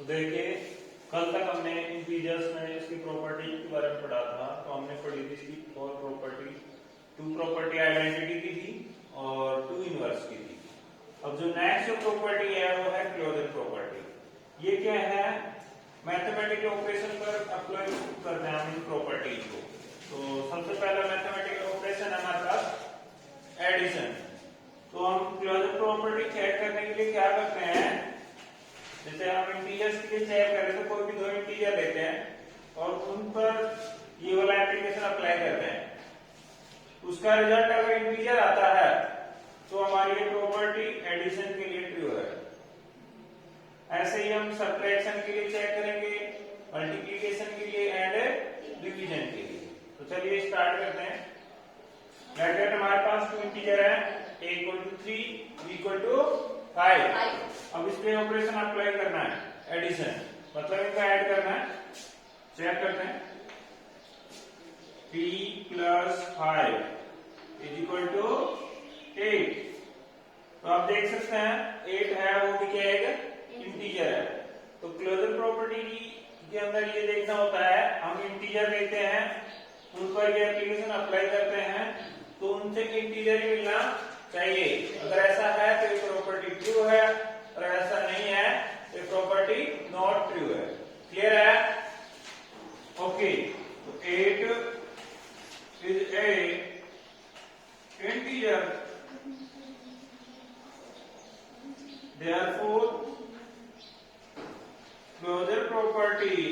देखिए, कल तक हमने इंटीजर्स में इसकी प्रॉपर्टी के बारे में पढ़ा था। तो हमने पढ़ी थी इसकी four property, two property identity की थी और टू इनवर्स की थी। अब जो नेक्स्ट जो प्रॉपर्टी है वो है क्लोजर प्रॉपर्टी। ये क्या है? मैथमेटिकल ऑपरेशन पर अप्लाई करते हैं हम इन प्रॉपर्टीज को। तो सबसे पहला मैथमेटिकल ऑपरेशन है हमारे पास एडिशन। तो हम क्लोजर प्रॉपर्टी चेक करने के लिए क्या करते हैं, जैसे हम इंटीजर्स के लिए चेक करें तो कोई भी दो इंटीजर लेते हैं और उन पर ये वाला एप्लीकेशन अप्लाई करते हैं। उसका रिजल्ट अगर इंटीजर आता है तो हमारी ये प्रॉपर्टी एडिशन के लिए ट्रू है। ऐसे ही हम सब्ट्रैक्शन के लिए चेक करेंगे, मल्टीप्लिकेशन के लिए एंड डिवीजन के लिए। तो चलिए स्टार्ट करते हैं। लेट गेट हमारे पास टू इंटीजर है, a equal to 3, b equal to 5। अब इस पे ऑपरेशन अप्लाई करना है, एडिशन, मतलब इनका ऐड करना है। चेक करते हैं, 3 प्लस 5 इज इक्वल टू 8। तो आप देख सकते हैं 8 है, वो भी क्या है? इंटीजर है। तो क्लोजर प्रॉपर्टी के अंदर ये देखना होता है, हम इंटीजर लेते हैं, उन पर ये एप्लीकेशन अप्लाई करते हैं तो उनसे इंटीजर ही मिलना चाहिए। अगर ऐसा है तो ये प्रॉपर्टी ट्रू है, और ऐसा नहीं है तो ये प्रॉपर्टी नॉट ट्रू है। क्लियर है? ओके, तो 8 is a integer, therefore closure property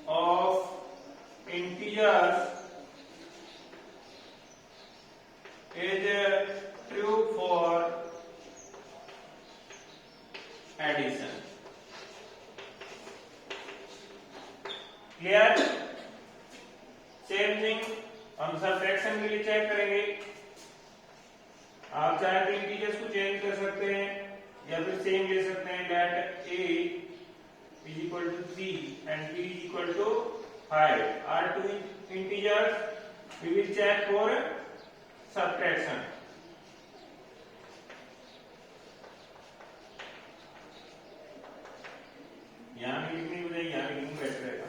of integers is true for addition. Clear? Same thing हम सब्ट्रैक्शन के लिए चेक करेंगे। आप चाहे तो इंटीजर्स को चेंज कर सकते हैं या फिर सेम ले सकते हैं। Let a is equal to 3 and b is equal to 5 are two integers. We will check for subtraction. यहाँ भी लिखने की बजाय यहाँ लिखने बेटर रहेगा।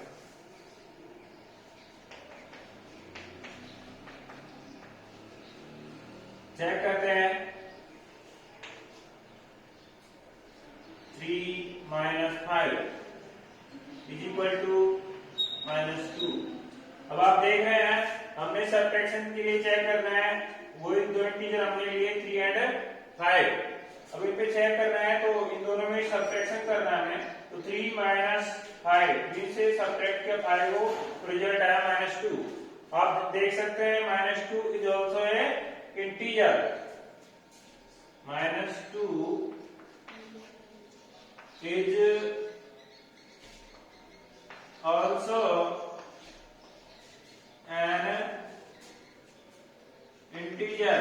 चेक करते हैं, 3 माइनस 5 इज इक्वल टू -2। अब आप देख रहे हैं हमने सब्ट्रैक्शन के लिए चेक करना है, वही दो इंटीजर हमने लिए 3 एंड 5। अब इन पे चेक करना है तो इन दोनों में सब्ट्रैक्शन करना है। तो 3 माइनस 5 से सब्ट्रैक्ट किया 5 को, रिजल्ट आया -2। आप देख सकते हैं -2 is also a integer. -2 is also an integer.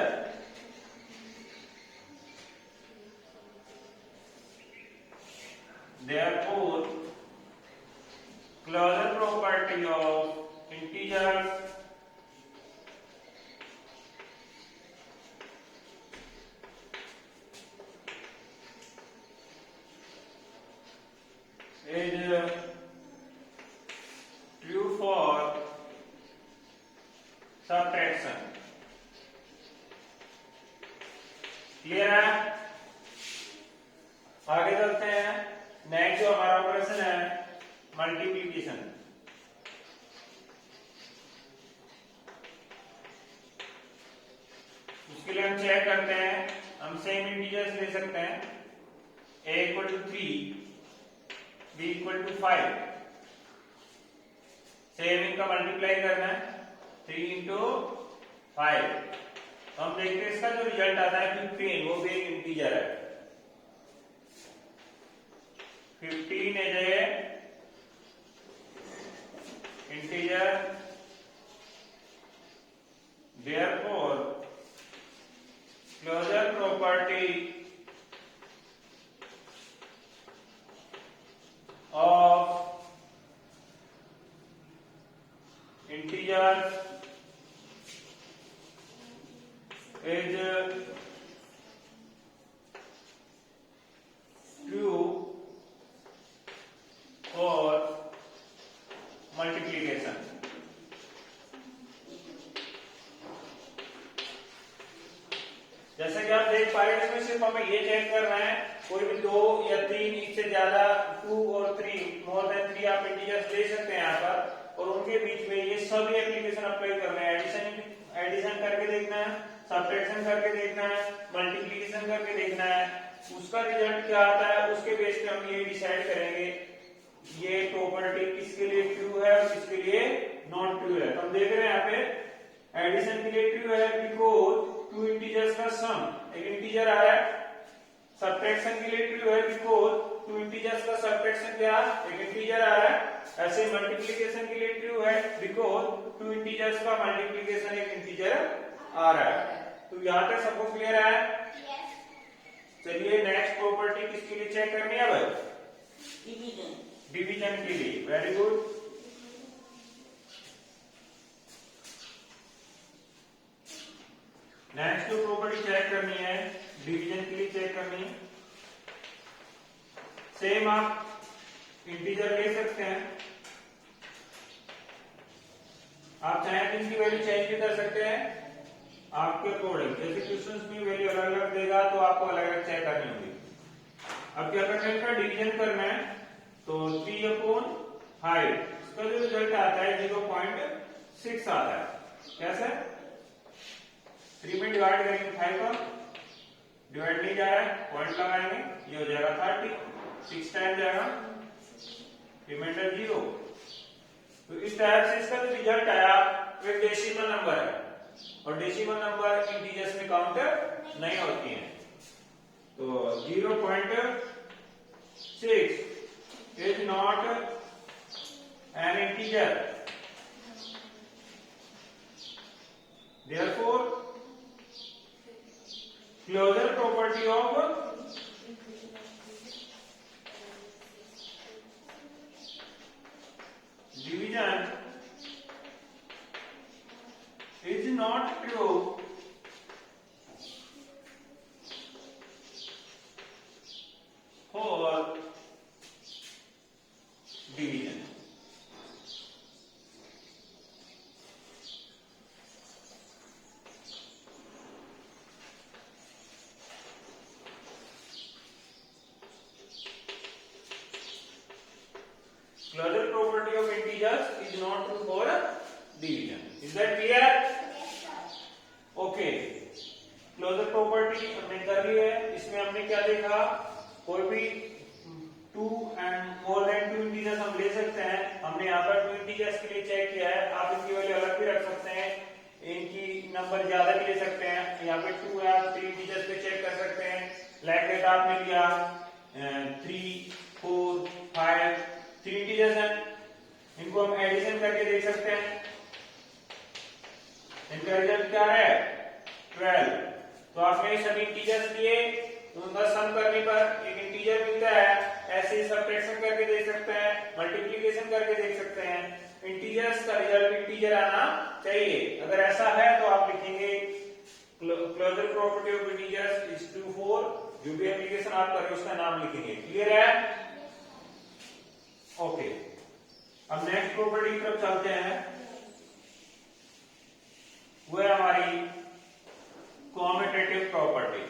Therefore, closure property of integers is true for subtraction. Clear है? आगे चलते हैं। नेक्स्ट जो हमारा ऑपरेशन है मल्टीप्लिकेशन। उसके लिए हम चेक करते हैं, हम सेम इंटीजर्स ले सकते हैं। a equal to 3, b equal to 5। Same इनका मल्टीप्लाई करना है, 3 इंटू 5। तो हम देखते हैं इसका जो रिजल्ट आता है 15, वो भी एक इंटीजर है। 15 is a integer, therefore closure property of integers is true for multiplication. जैसे कि आप देख पा रहे हैं इसमें सिर्फ हमें ये चेक करना है कोई भी 2 या 3 इससे ज्यादा 2 और 3 मोर देन 3 आप इंटीजर्स ले सकते हैं यहाँ पर और उनके बीच में ये सभी एप्लीकेशन अप्लाई करना है। एडिशन करके देखना है, सब्ट्रैक्शन करके देखना है, मल्टीप्लिकेशन करके देखना है, उसका रिजल्ट क्या आता है उसके बेस पे हम ये डिसाइड करेंगे ये प्रॉपर्टी किसके लिए ट्रू है और किसके लिए नॉट ट्रू है। तो हम देख रहे हैं यहाँ पे एडिशन के लिए ट्रू है बिकॉज 2 इंटीजर्स का सम एक इंटीजर आ रहा है, सब्ट्रैक्शन के लिए ट्रू है बिकॉज 2 इंटीजर्स का सब्ट्रैक्शन क्या एक इंटीजर आ रहा है। ऐसे मल्टीप्लिकेशन के लिए ट्रू है बिकॉज 2 इंटीजर्स का मल्टीप्लिकेशन एक इंटीजर आ रहा है। तो यहाँ तक सबको क्लियर है? चलिए नेक्स्ट प्रॉपर्टी किसके लिए चेक करनी है भाई? डिवीजन के लिए। Very good. नेक्स्ट जो प्रॉपर्टी चेक करनी है डिवीजन के लिए चेक करनी है, सेम आप इंटीजर ले सकते हैं, आप चाहे तो इनकी वैल्यू चेंज भी कर सकते हैं आपके अकॉर्डिंग। जैसे क्वेश्चंस में वैल्यू अलग अलग देगा तो आपको अलग अलग चेक करनी होगी। अब क्या करना है, इसका डिवीजन करना है तो 3/5 इसका जो रिजल्ट आता है 0.6 आता है। कैसे? 3 में डिवाइड करेंगे 5 का, डिवाइड नहीं जा रहा है पॉइंट लगाएंगे, ये हो जाएगा 30, 6 टाइम जाएगा, रिमाइंडर 0। तो इस टाइप से इसका जो रिजल्ट आया वो एक डेसिमल नंबर है और डेसिमल नंबर इंटीजर्स में काउंट नहीं होती हैं। तो 0.6 is not an integer, therefore closure property of division is not true for division. Closure property of integers is not true for division. Is that clear? Okay. Closure property हमने कर ली है। इसमें हमने क्या देखा, कोई भी 2 and more than 2 इंटीजर्स हम ले सकते हैं। हमने यहाँ पर 2 इंटीजर्स के लिए चेक किया है, आप इनकी वैल्यू अलग भी रख सकते हैं, इनकी नंबर ज्यादा भी ले सकते हैं। यहाँ पे 2 है, आप 3 इंटीजर्स पे चेक कर सकते हैं। लाइक दैट आपने लिया 3, 4, 5 3 इंटीजर्स हैं, इनको हम एडिशन करके देख सकते हैं। इनका रिजल्ट क्या है 12। तो आपने सभी इंटीजर्स लिए, उनका सम करने पर एक इंटीजर मिलता है। ऐसे ही सब्ट्रैक्शन करके देख सकते हैं, मल्टीप्लिकेशन करके देख सकते हैं। इंटीजर्स का रिजल्ट इंटीजर आना चाहिए। अगर ऐसा है तो आप लिखेंगे closure property of integers is true for, जो भी एप्लीकेशन आप कर रहे हो उसका नाम लिखेंगे। क्लियर है? ओके। अब नेक्स्ट प्रॉपर्टी की तरफ चलते हैं, वो है हमारी कॉम्यूटेटिव प्रॉपर्टी।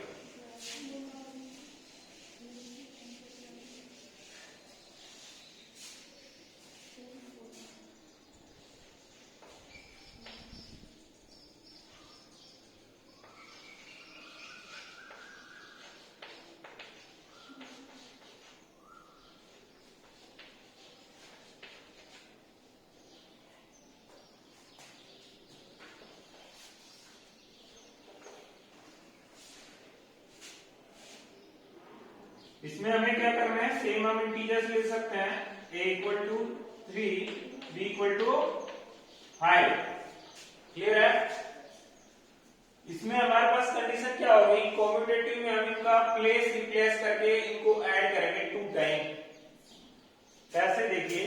इसमें हमें क्या करना है, सेम हम इंटीजर्स ले सकते हैं, a = 3, b = 5। क्लियर है? इसमें हमारे पास कंडीशन क्या होगी, कॉम्यूटेटिव में हम इनका प्लेस रिप्लेस करके इनको ऐड करेंगे 2 टाइम। कैसे देखिए,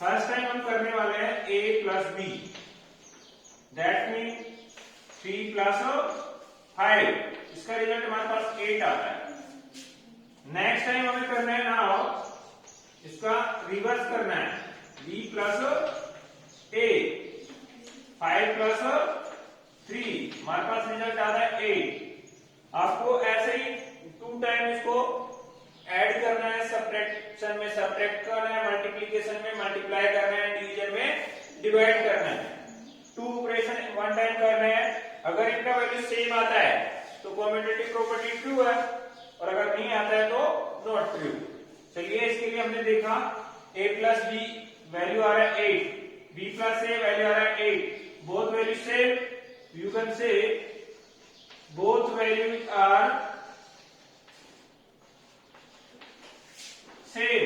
फर्स्ट टाइम हम करने वाले हैं a + b, दैट मीन 3 + 5, इसका रिजल्ट हमारे पास 8 आता है। नेक्स्ट टाइम हमें करना है ना, इसका रिवर्स करना है, b प्लस a, 5 प्लस 3, हमारे पास रिजल्ट आता है 8। आपको ऐसे ही 2 टाइम इसको ऐड करना है, सब्ट्रैक्शन में सब्ट्रैक्ट करना है, मल्टीप्लिकेशन में मल्टीप्लाई करना है, डिवीजन में डिवाइड करना है। 2 ऑपरेशन 1 टाइम करना है। अगर इनका वैल्यू सेम आता है तो कॉम्यूटेटिव प्रॉपर्टी ट्रू है, और अगर नहीं आता है तो नॉट ट्रू। चलिए इसके लिए हमने देखा a प्लस b वैल्यू आ रहा है 8, b प्लस a वैल्यू आ रहा है 8, both values same, you can say both values are same,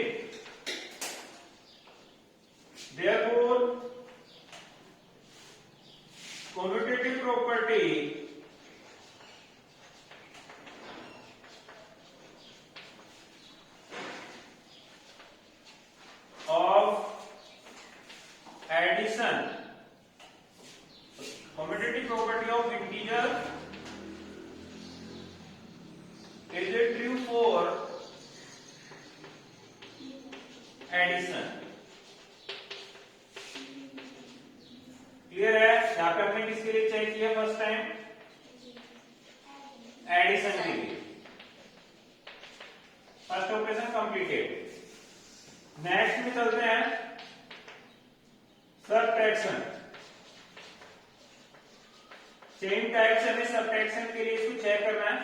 therefore commutative property of addition, commutative property of integer is it true for addition? Clear है? यहाँ पे हमने किसके लिए चेक किया फर्स्ट टाइम? एडिशन के लिए। First operation completed. नेक्स्ट में चलते हैं सबट्रैक्शन। सेम टाइप से हमें सबट्रैक्शन के लिए इसको चेक करना है।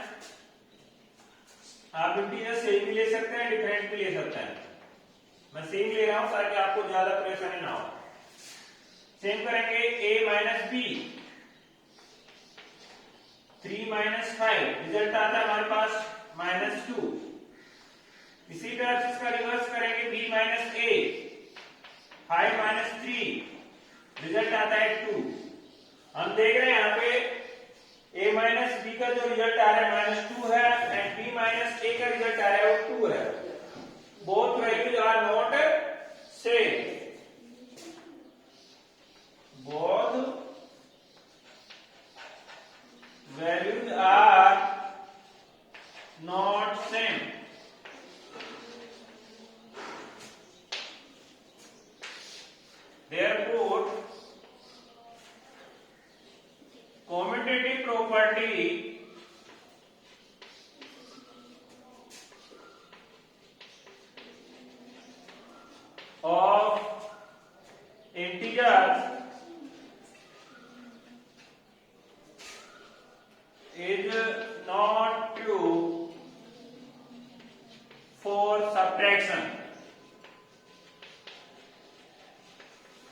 आप इंटीजर सेम भी ले सकते हैं, डिफरेंट भी ले सकते हैं। मैं सेम ले रहा हूं ताकि आपको ज्यादा परेशानी ना हो। सेम करेंगे a minus B, 3 minus 5, result आता है हमारे पास -2। इसी तरह से इसका रिवर्स करेंगे b minus a, 5 minus 3, result आता है 2। हम देख रहे हैं यहाँ पे a माइनस b का जो रिजल्ट आ रहा है -2 है, एंड b माइनस a का रिजल्ट आ रहा है वो 2 है। Both values are not same, both values are not same, therefore commutative property of integers is not true for subtraction।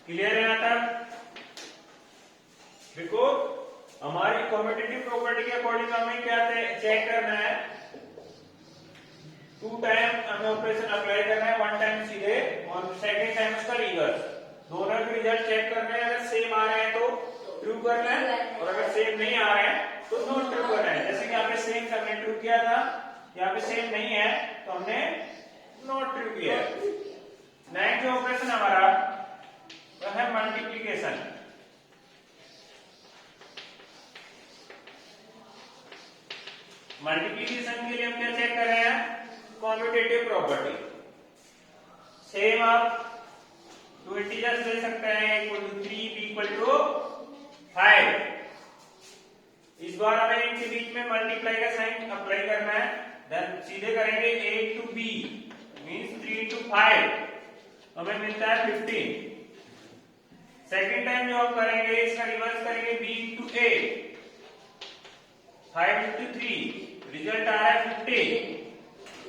Clear है यहाँ तक? देखो हमारी कॉम्पिटिटिव प्रॉपर्टी के अकॉर्डिंग हमें क्या चेक करना है, 2 टाइम हमें ऑपरेशन अप्लाई करना है, 1 टाइम सीधे और सेकंड टाइम उसका रिवर्स। दोनों के रिजल्ट चेक करना है, अगर सेम आ रहे हैं तो ट्रू करना है, और अगर सेम नहीं आ रहे हैं तो नॉट ट्रू करना है। जैसे कि यहाँ पे सेम हमने ट्रू किया था, यहाँ पे सेम नहीं है तो हमने नॉट ट्रू किया है। नेक्स्ट जो ऑपरेशन हमारा वो है मल्टीप्लिकेशन। मल्टीप्लिकेशन के लिए हम क्या चेक कर रहे हैं? Commutative property. सेम आप 2 इंटीजर्स ले सकते हैं, equal to 3, b equal to 5। इस बार हमें इनके बीच में मल्टीप्लाई का साइन अप्लाई करना है, देन सीधे करेंगे a into b means 3 into 5, हमें मिलता है 15। सेकेंड टाइम जो हम करेंगे इसका रिवर्स करेंगे b into a, 5 into 3, result आ रहा है 15।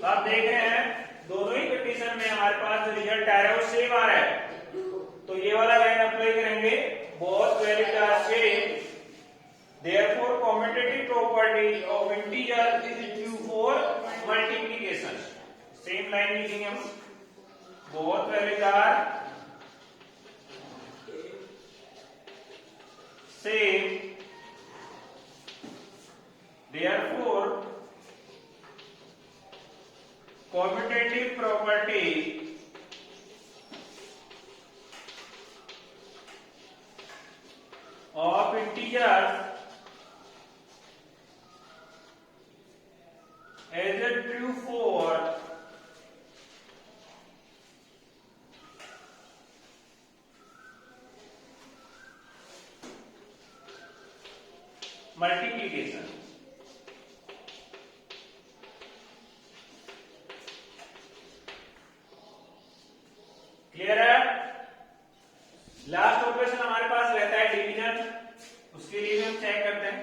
तो आप देख रहे हैं दोनों ही कंडीशन में हमारे पास जो रिजल्ट आ रहा है वो सेम आ रहा है, तो ये वाला लाइन अप्लाई करेंगे, both values are same, therefore commutative property of integer is true for multiplication। Same line लिखेंगे हम, both values are same, therefore commutative property of integers multiplication. Clear है? लास्ट ऑपरेशन हमारे पास रहता है डिवीजन, उसके लिए भी हम चेक करते हैं।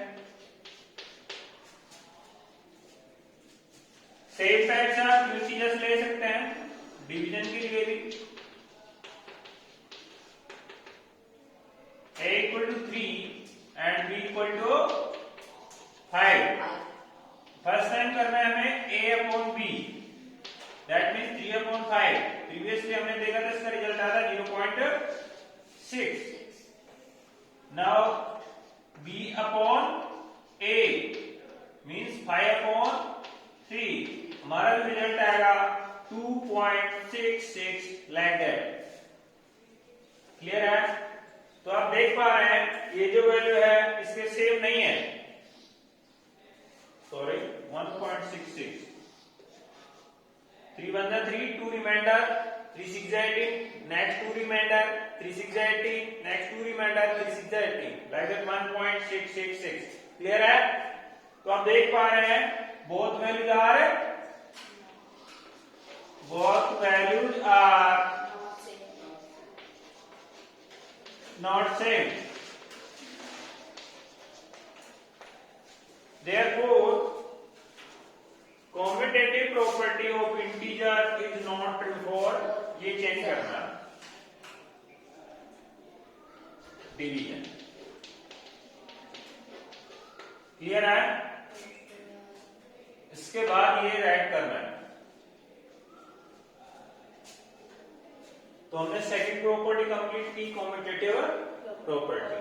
सेम टाइप से आप प्रोसीजर्स ले सकते हैं डिवीजन के लिए भी। a equal to 3 and b equal to 5। First time करना है हमें a upon b, that means 3 upon 5। Previously हमने देखा था इसका रिजल्ट आया था 0.6। Now b upon a means 5 upon 3, हमारा जो रिजल्ट आएगा 2.66 लाइक दैट। क्लियर है? तो आप देख पा रहे हैं ये जो वैल्यू है इसके सेम नहीं है, sorry 1.66। 3 1 3, 2 remainder, 3 6 18, next 2 remainder, 3 6 18, next 2 remainder, 3 6 18, like that 1.666। Clear है? तो आप देख पा रहे हैं both values are not same. Therefore, commutative property of integer is not true for, ये चेंज करना डिवीजन। क्लियर है? इसके बाद ये राइट करना है। तो हमने सेकंड प्रॉपर्टी कंप्लीट की, कॉम्यूटेटिव प्रॉपर्टी।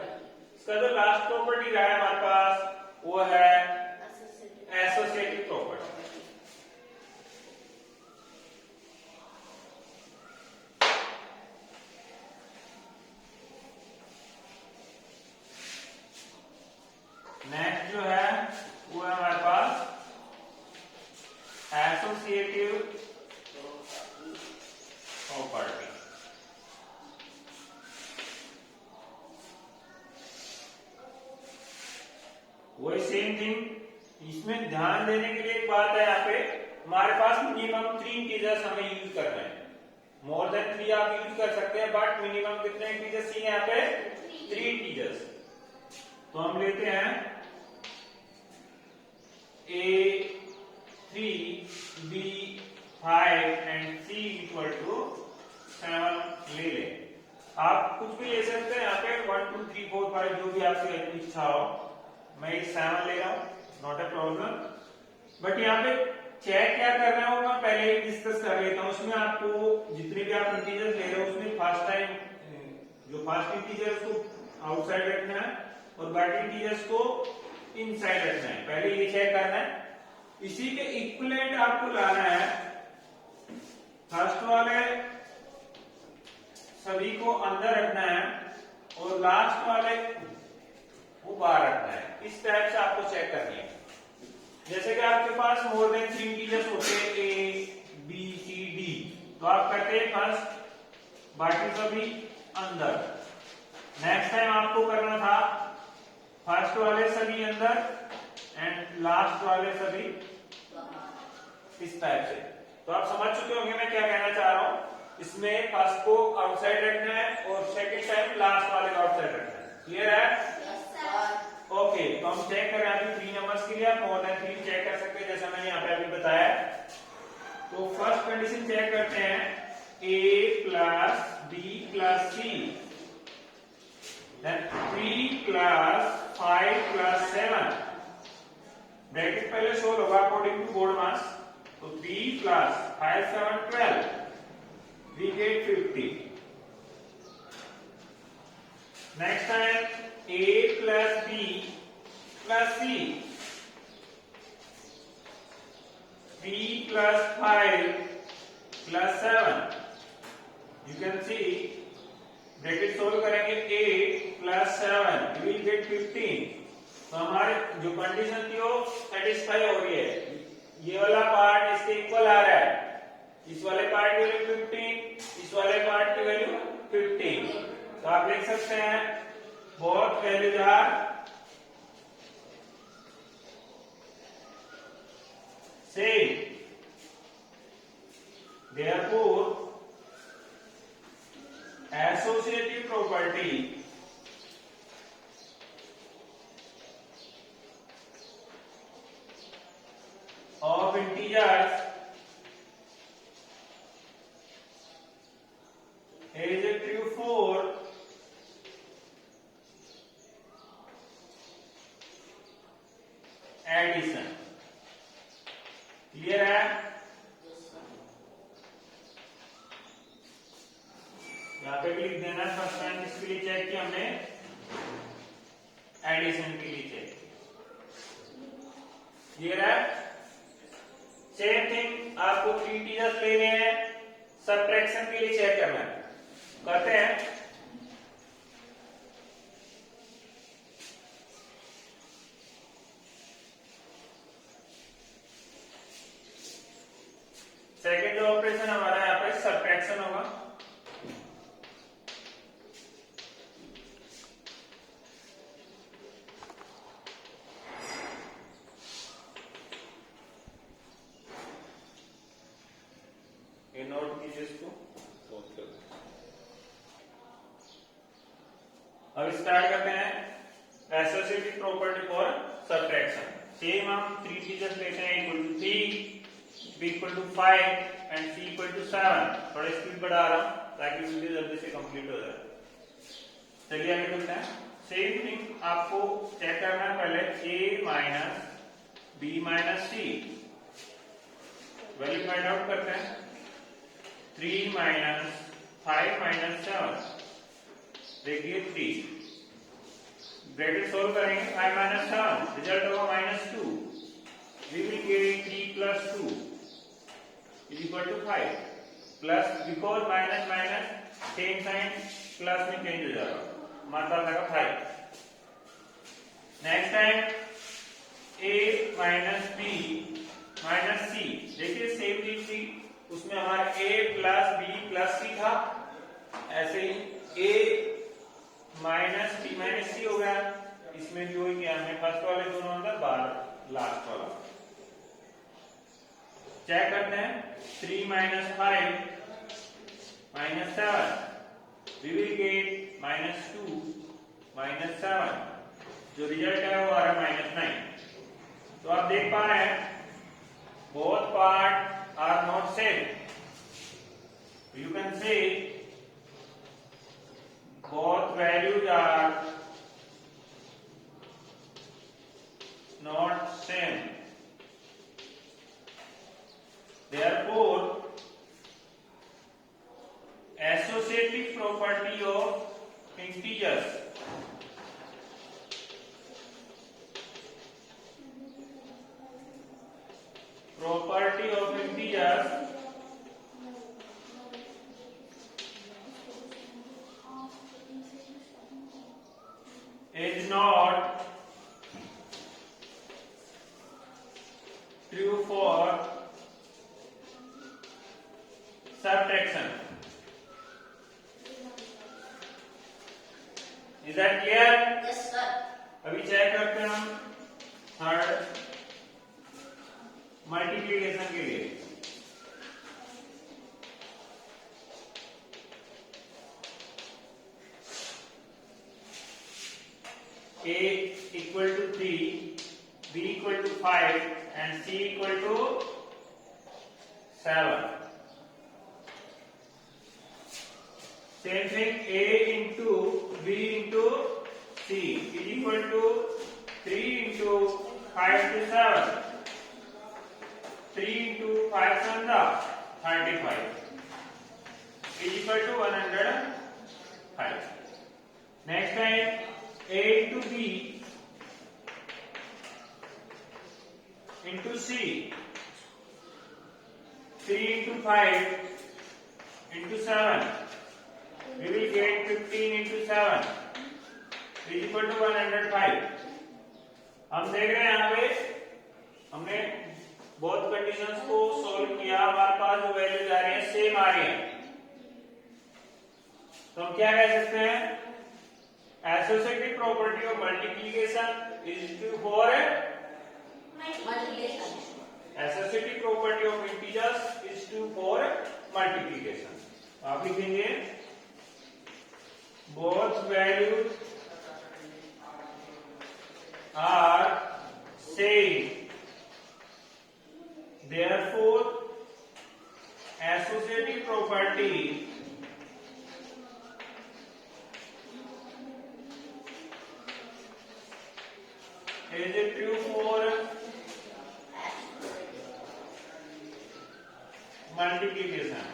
इसका जो लास्ट प्रॉपर्टी रहा है हमारे पास वो है एसोसिएटिव प्रॉपर्टी। नेक्स्ट जो है वो है हमारे पास एसोसिएटिव प्रॉपर्टी। वही सेम थिंग, इसमें ध्यान देने के लिए एक बात है, यहाँ पे हमारे पास मिनिमम 3 इंटीजर्स हमें यूज करना है। मोर देन 3 आप यूज कर सकते हैं, बट मिनिमम कितने इंटीजर्स चाहिए यहाँ पे? 3 इंटीजर्स। तो हम लेते हैं a 3, b 5 and c equal to 7 ले लें। आप कुछ भी ले सकते हैं यहाँ पे, 1 2 3 4 5 जो भी आपकी इच्छा हो। मैं 7 ले रहा हूं, नॉट ए प्रॉब्लम। बट यहाँ पे चेक क्या करना है वो मैं पहले ही डिस्कस कर लेता हूँ। उसमें आपको जितने भी आप इंटीजर्स ले रहे हो उसमें फर्स्ट टाइम जो फर्स्ट इंटीजर्स को आउटसाइड रखना है और बाकी इंटीजर्स को इनसाइड रखना है, पहले ये चेक करना है। इसी के इक्विवेलेंट आपको लाना है। फर्स्ट वाले सभी को अंदर रखना है और लास्ट वाले वो बाहर रखना है। इस टाइप से आपको चेक करनी है। जैसे कि आपके पास मोर देन 3 इंटीजर्स होते हैं ए बी सी डी, तो आप करते हैं फर्स्ट बाकी सभी अंदर। नेक्स्ट टाइम आपको करना था फर्स्ट वाले सभी अंदर एंड लास्ट वाले सभी इस टाइप से। तो आप समझ चुके होंगे मैं क्या कहना चाह रहा हूं। इसमें फर्स्ट को आउटसाइड रखना है और सेकंड टाइम लास्ट वाले को आउटसाइड रखना है। क्लियर है? ओके, तो हम चेक करें अभी 3 नंबर्स के लिए। आप मोर देन 3 चेक कर सकते हैं जैसा मैंने यहाँ पे अभी बताया। तो फर्स्ट कंडीशन चेक करते हैं, a plus b plus c, then 3 plus 5 plus 7। Bracket पहले शो होगा अकॉर्डिंग टू बोर्ड मास। तो 3 plus 5 7 12, we get 50। Next time a plus b plus c, b plus 5 plus 7। You can see bracket solve करेंगे 8 plus 7 you will get 15। तो हमारे जो condition थी वो satisfy हो रही है। ये वाला पार्ट इसके इक्वल आ रहा है, इस वाले पार्ट की वैल्यू 15, इस वाले पार्ट की वैल्यू 15। तो आप लिख सकते हैं both values are same. Therefore, associative property of integers is true for addition. Clear है? यहां पे भी लिख देना फर्स्ट टाइम किसके लिए चेक किया हमने, एडिशन के लिए चेक. क्लियर है? सेम थिंग आपको इंटीजर्स लेने हैं, सबट्रैक्शन के लिए चेक करना है. करते हैं. सेकेंड जो ऑपरेशन हमारा यहाँ पे सबट्रैक्शन होगा. ये नोट कीजिए इसको. अब स्टार्ट करते हैं associative property for subtraction. Same हम थ्री इंटीजर्स लेते हैं equal to 3, b equal to 5 and c equal to 7. थोड़ा स्पीड बढ़ा रहा हूं ताकि वीडियो जल्दी से कंप्लीट हो जाए. चलिए आगे चलते हैं. सेम थिंग आपको चेक करना है पहले a minus b minus c. Value find out करते हैं. 3 माइनस 5 माइनस 7. देखिए 3 ब्रैकेट सोल्व करेंगे. 5 माइनस 7 रिजल्ट होगा -2. We will get 3 plus 2 is equal to 5 plus because minus minus same sign plus में चेंज हो जाएगा. हमारे पास आएगा 5. Next time a minus b minus c. देखिए सेम चीज थी उसमें हमारा a plus b plus c था. ऐसे ही a minus b minus c हो गया. इसमें भी वही किया हमने. फर्स्ट वाले दोनों अंदर बार लास्ट वाला चेक करते हैं. 3 minus 5 minus 7. We will get -2 minus 7. जो रिजल्ट है वो आ रहा है -9. तो आप देख पा रहे हैं both part are not same. You can say both values are not same. Therefore, associative property of integers is not true for subtraction. Is that clear? Yes, sir. अभी चेक करते हैं हम थर्ड मल्टीप्लिकेशन के लिए. A equal to 3, B equal to 5 and C equal to 7. Same thing, A into B into C is equal to 3 into 5 to 7. 3 into 5 7 35 is equal to 105. Next time A into B into C, 3 into 5 into 7, we will get 15 into 7 is equal to 105. हम देख रहे हैं यहाँ पे हमने बहुत conditions को solve किया, हमारे पास जो वैल्यूज आ रही है सेम आ रही है. तो हम क्या कह सकते हैं? Associative property of multiplication is true for Multiplication. Associative property of integers is true for multiplication. आप लिखेंगे both values are same, therefore associative property is it true for multiplication?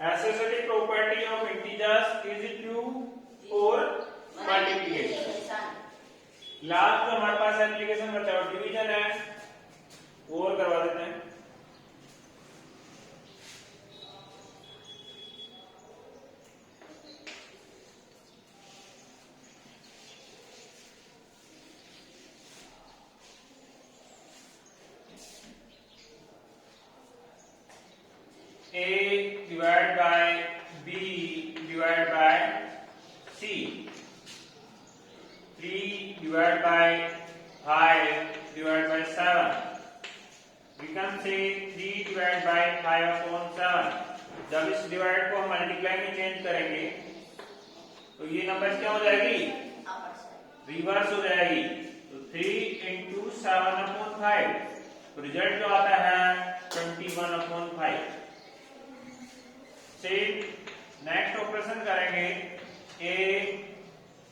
Associative property of integers is it true for multiplication? Last जो हमारे पास application बचा है division है, वो और करवा देते हैं। A divided by B divided by C, 3 divided by 5 divided by 7. We can say 3 divided by 5 upon 7. जब इस डिवाइड को हम मल्टीप्लाई में चेंज करेंगे तो ये नंबर क्या हो जाएगी, रिवर्स हो जाएगी। तो 3 into 7 upon 5, तो रिजल्ट जो आता है 21 upon 5। सेम नेक्स्ट ऑपरेशन करेंगे, A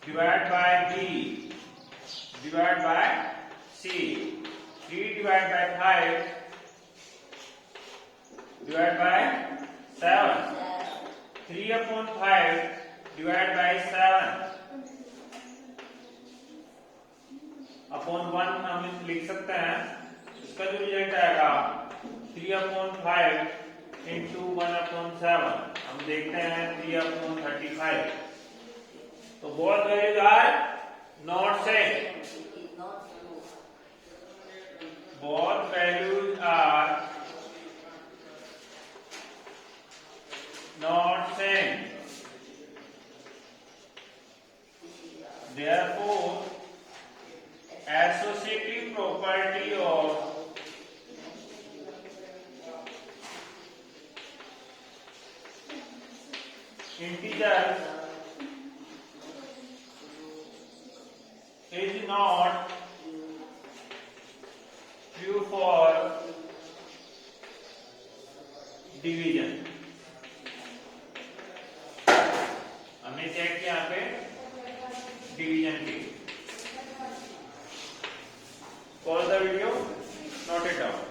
divide by B divide by C, 3 divide by 5 divide by 7, 3 upon 5 divide by 7 upon 1 हम लिख सकते हैं। इसका जो रिजल्ट आएगा 3 upon 5 into 1 upon 7, हम देखते हैं 3 upon 35। तो both values are not same, both values are not same, therefore associative property of integers is not true for division। हमने चेक किया यहाँ पे डिवीजन की। Pause the video, note it down।